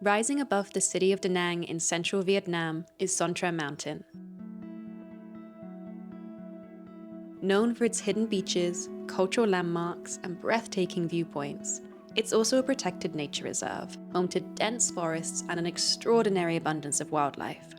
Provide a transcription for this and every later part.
Rising above the city of Da Nang in central Vietnam is Sơn Trà Mountain. Known for its hidden beaches, cultural landmarks, and breathtaking viewpoints, it's also a protected nature reserve, home to dense forests and an extraordinary abundance of wildlife.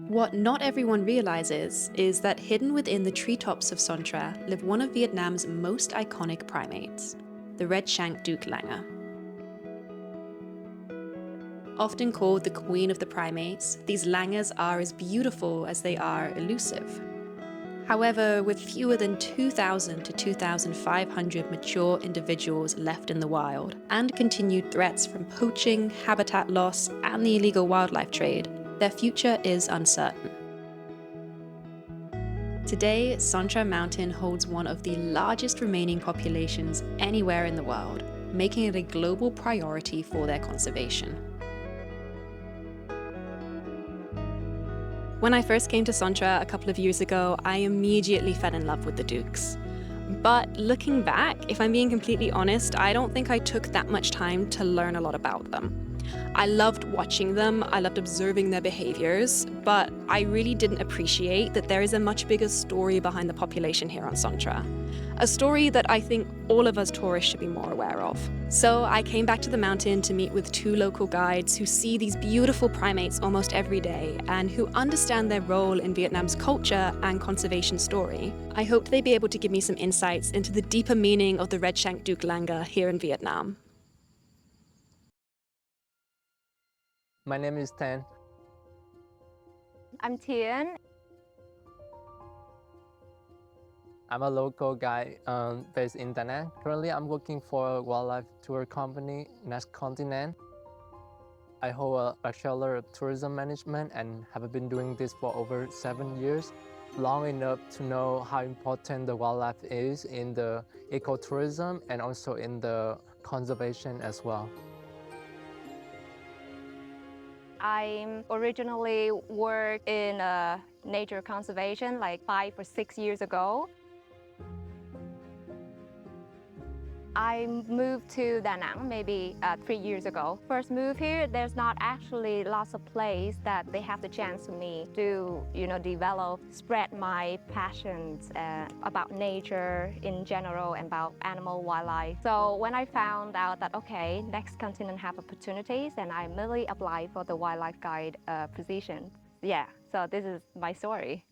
What not everyone realizes is that hidden within the treetops of Sơn Trà live one of Vietnam's most iconic primates, the Red-Shanked Douc Langur. Often called the queen of the primates, these langurs are as beautiful as they are elusive. However, with fewer than 2,000 to 2,500 mature individuals left in the wild, and continued threats from poaching, habitat loss, and the illegal wildlife trade, their future is uncertain. Today, Sơn Trà Mountain holds one of the largest remaining populations anywhere in the world, making it a global priority for their conservation. When I first came to Sơn Trà a couple of years ago, I immediately fell in love with the doucs. But looking back, if I'm being completely honest, I don't think I took that much time to learn a lot about them. I loved watching them, I loved observing their behaviors, but I really didn't appreciate that there is a much bigger story behind the population here on Sơn Trà. A story that I think all of us tourists should be more aware of. So I came back to the mountain to meet with 2 local guides who see these beautiful primates almost every day and who understand their role in Vietnam's culture and conservation story. I hoped they'd be able to give me some insights into the deeper meaning of the Red-Shanked Douc Langur here in Vietnam. My name is Tan. I'm Tien. I'm a local guide based in Da Nang. Currently, I'm working for a wildlife tour company, Next Continent. I hold a Bachelor of Tourism Management and have been doing this for over 7 years, long enough to know how important the wildlife is in the ecotourism and also in the conservation as well. I originally worked in nature conservation like 5 or 6 years ago. I moved to Da Nang maybe 3 years ago. First move here, there's not actually lots of place that they have the chance for me to, develop, spread my passions about nature in general and about animal wildlife. So when I found out that, okay, Next Continent have opportunities, and I immediately applied for the wildlife guide position. Yeah, so this is my story.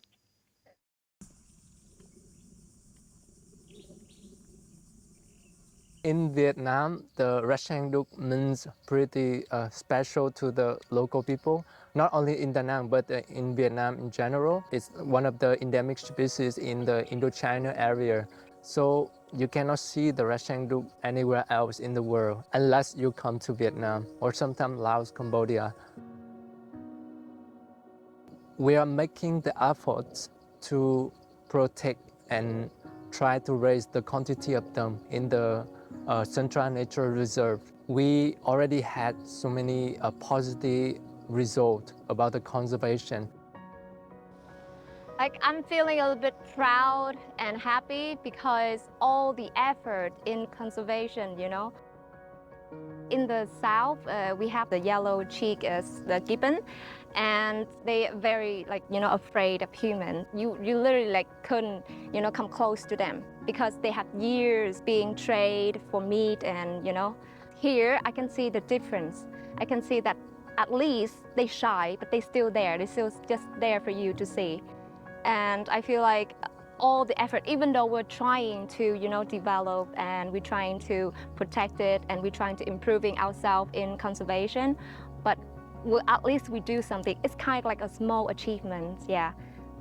In Vietnam, the Red-Shanked Douc means pretty special to the local people, not only in Da Nang, but in Vietnam in general. It's one of the endemic species in the Indochina area. So you cannot see the Red-Shanked Douc anywhere else in the world unless you come to Vietnam or sometimes Laos, Cambodia. We are making the efforts to protect and try to raise the quantity of them in the Sơn Trà Nature Reserve. We already had so many positive results about the conservation. I'm feeling a little bit proud and happy because all the effort in conservation, In the south, we have the yellow cheek as the gibbon, and they are very afraid of humans. You literally couldn't come close to them because they have years being traded for meat, and here I can see the difference. I can see that at least they shy, but they're still there. They're still just there for you to see. And I feel like all the effort, even though we're trying to, develop and we're trying to protect it and we're trying to improving ourselves in conservation, but at least we do something. It's kind of like a small achievement, yeah.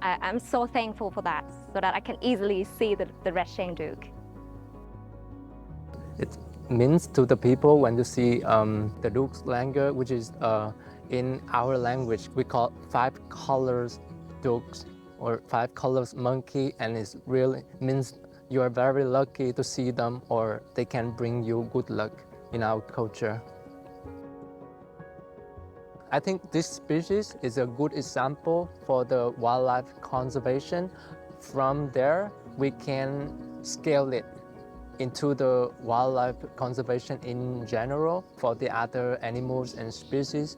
I'm so thankful for that, so that I can easily see the Red-Shanked Douc. It means to the people when you see the Douc Langur, which is in our language, we call 5 colors doucs, or 5 colors monkey, and it really means you are very lucky to see them, or they can bring you good luck in our culture. I think this species is a good example for the wildlife conservation. From there, we can scale it into the wildlife conservation in general for the other animals and species.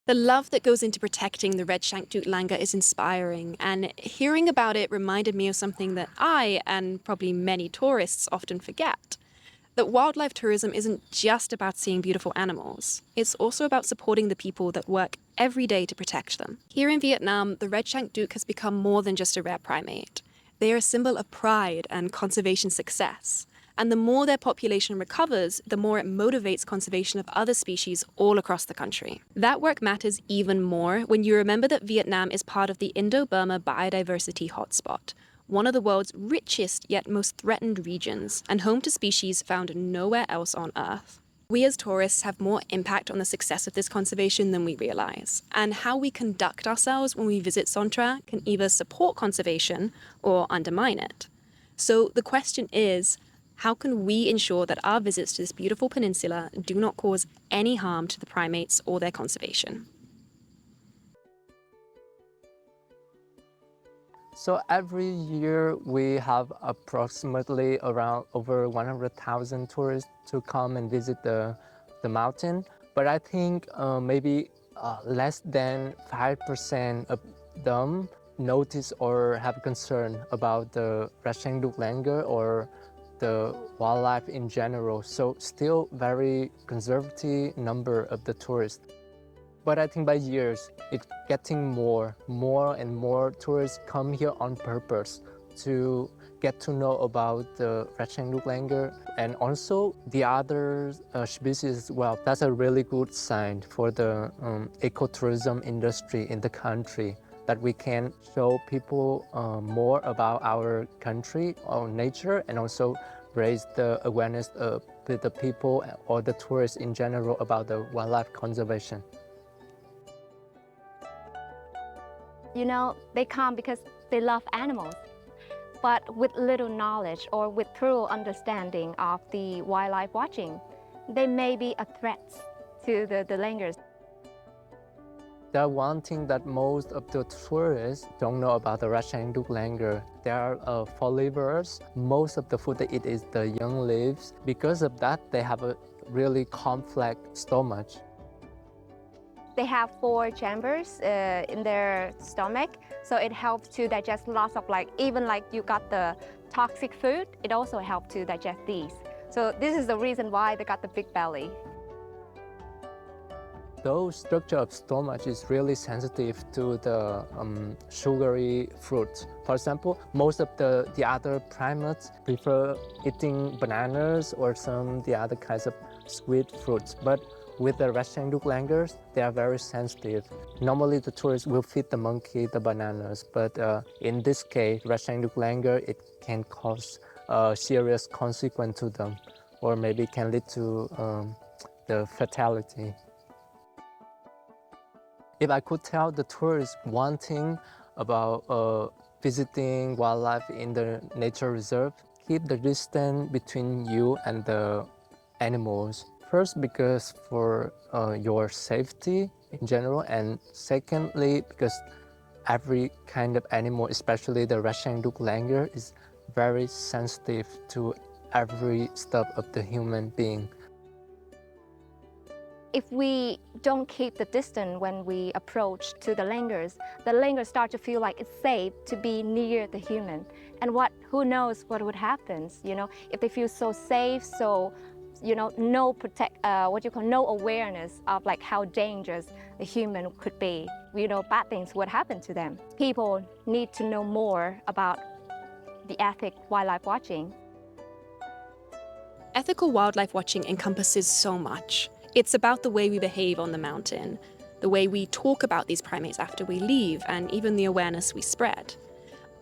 The love that goes into protecting the Red-Shanked Douc Langur is inspiring, and hearing about it reminded me of something that I, and probably many tourists, often forget. That wildlife tourism isn't just about seeing beautiful animals. It's also about supporting the people that work every day to protect them. Here in Vietnam, the Red-Shanked Douc has become more than just a rare primate. They are a symbol of pride and conservation success. And the more their population recovers, the more it motivates conservation of other species all across the country. That work matters even more when you remember that Vietnam is part of the Indo-Burma biodiversity hotspot, one of the world's richest yet most threatened regions, and home to species found nowhere else on Earth. We as tourists have more impact on the success of this conservation than we realize, and how we conduct ourselves when we visit Sơn Trà can either support conservation or undermine it. So the question is, how can we ensure that our visits to this beautiful peninsula do not cause any harm to the primates or their conservation? So every year we have approximately around over 100,000 tourists to come and visit the mountain. But I think maybe less than 5% of them notice or have concern about the Red-Shanked Douc Langur or the wildlife in general. So still very conservative number of the tourists. But I think by years, it's getting more and more tourists come here on purpose to get to know about the Red-Shanked Douc Langur and also the other species as well. That's a really good sign for the ecotourism industry in the country, that we can show people more about our country, our nature, and also raise the awareness of the people or the tourists in general about the wildlife conservation. You know, they come because they love animals, but with little knowledge or with thorough understanding of the wildlife watching, they may be a threat to the langurs. The one thing that most of the tourists don't know about the Red-Shanked Douc Langur, they are follivorous. Most of the food they eat is the young leaves. Because of that, they have a really complex stomach. They have 4 chambers in their stomach, so it helps to digest lots of even you got the toxic food, it also helps to digest these. So this is the reason why they got the big belly. The structure of stomach is really sensitive to the sugary fruits. For example, most of the other primates prefer eating bananas or the other kinds of sweet fruits. But with the Red-Shanked Douc Langurs, they are very sensitive. Normally, the tourists will feed the monkey the bananas, but in this case, Red-Shanked Douc Langur, it can cause serious consequence to them, or maybe can lead to the fatality. If I could tell the tourists one thing about visiting wildlife in the nature reserve, keep the distance between you and the animals. First, because for your safety in general, and secondly, because every kind of animal, especially the Red-Shanked Douc Langur, is very sensitive to every step of the human being. If we don't keep the distance when we approach to the langurs start to feel like it's safe to be near the human. And who knows what would happen, if they feel so safe, so no no awareness of how dangerous a human could be. Bad things would happen to them. People need to know more about the ethical wildlife watching. Ethical wildlife watching encompasses so much. It's about the way we behave on the mountain, the way we talk about these primates after we leave, and even the awareness we spread.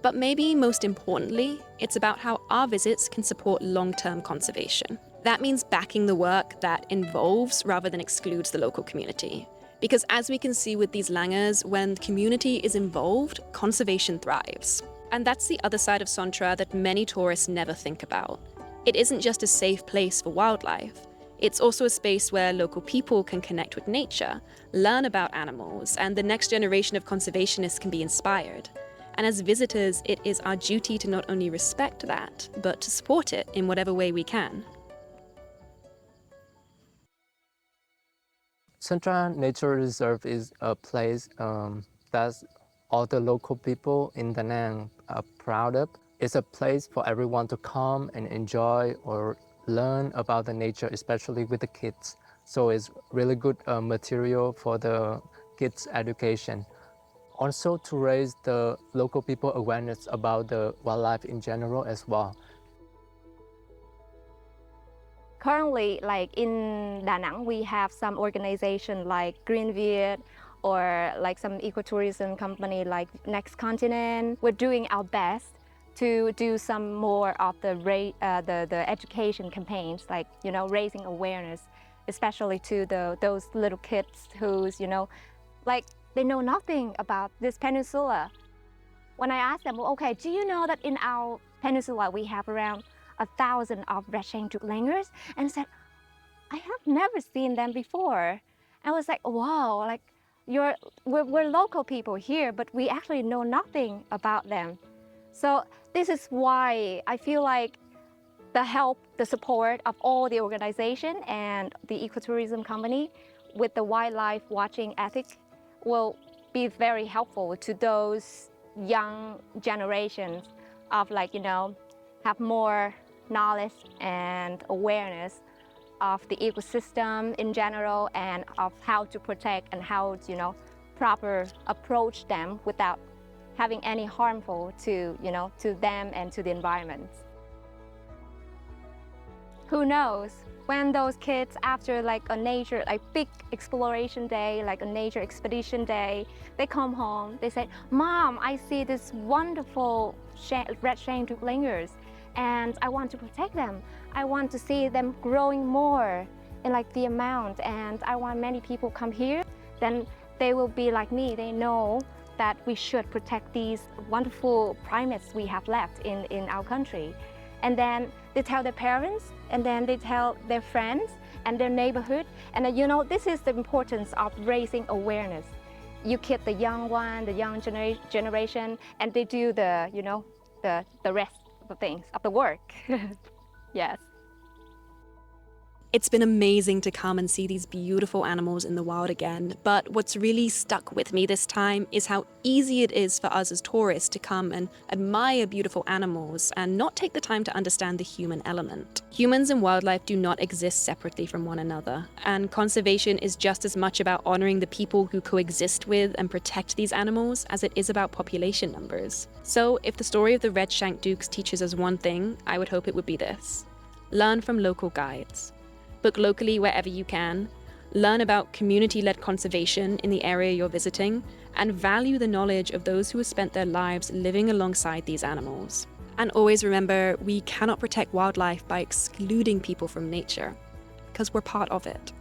But maybe most importantly, it's about how our visits can support long-term conservation. That means backing the work that involves rather than excludes the local community. Because as we can see with these langurs, when the community is involved, conservation thrives. And that's the other side of Sơn Trà that many tourists never think about. It isn't just a safe place for wildlife. It's also a space where local people can connect with nature, learn about animals, and the next generation of conservationists can be inspired. And as visitors, it is our duty to not only respect that, but to support it in whatever way we can. Sơn Trà Nature Reserve is a place that all the local people in Da Nang are proud of. It's a place for everyone to come and enjoy or learn about the nature, especially with the kids. So it's really good material for the kids' education. Also to raise the local people awareness about the wildlife in general as well. Currently, like in Da Nang, we have some organization like Green Viet or like some ecotourism company like Next Continent. We're doing our best to do some more of the education campaigns, like, you know, raising awareness, especially to those little kids who's, you know, like they know nothing about this peninsula. When I ask them, well, okay, do you know that in our peninsula we have around 1,000 of Red-Shanked Douc Langurs? And said, I have never seen them before. I was like, wow, like we're local people here, but we actually know nothing about them. So this is why I feel like the help, the support of all the organization and the ecotourism company with the wildlife watching ethic will be very helpful to those young generations of, like, you know, have more knowledge and awareness of the ecosystem in general and of how to protect and how to, you know, proper approach them without having any harmful to, you know, to them and to the environment. Who knows, when those kids, after like a nature, like big exploration day, like a nature expedition day, they come home, they say, Mom, I see this wonderful Red-Shanked Douc Langurs and I want to protect them. I want to see them growing more in like the amount, and I want many people come here. Then they will be like me, they know that we should protect these wonderful primates we have left in our country. And then they tell their parents, and then they tell their friends and their neighborhood. And you know, this is the importance of raising awareness. You keep the young one, the young generation, and they do the, you know, the rest of the things, of the work. Yes. It's been amazing to come and see these beautiful animals in the wild again, but what's really stuck with me this time is how easy it is for us as tourists to come and admire beautiful animals and not take the time to understand the human element. Humans and wildlife do not exist separately from one another, and conservation is just as much about honoring the people who coexist with and protect these animals as it is about population numbers. So if the story of the Red-Shanked Doucs teaches us one thing, I would hope it would be this: learn from local guides. Book locally wherever you can, learn about community-led conservation in the area you're visiting, and value the knowledge of those who have spent their lives living alongside these animals. And always remember, we cannot protect wildlife by excluding people from nature, because we're part of it.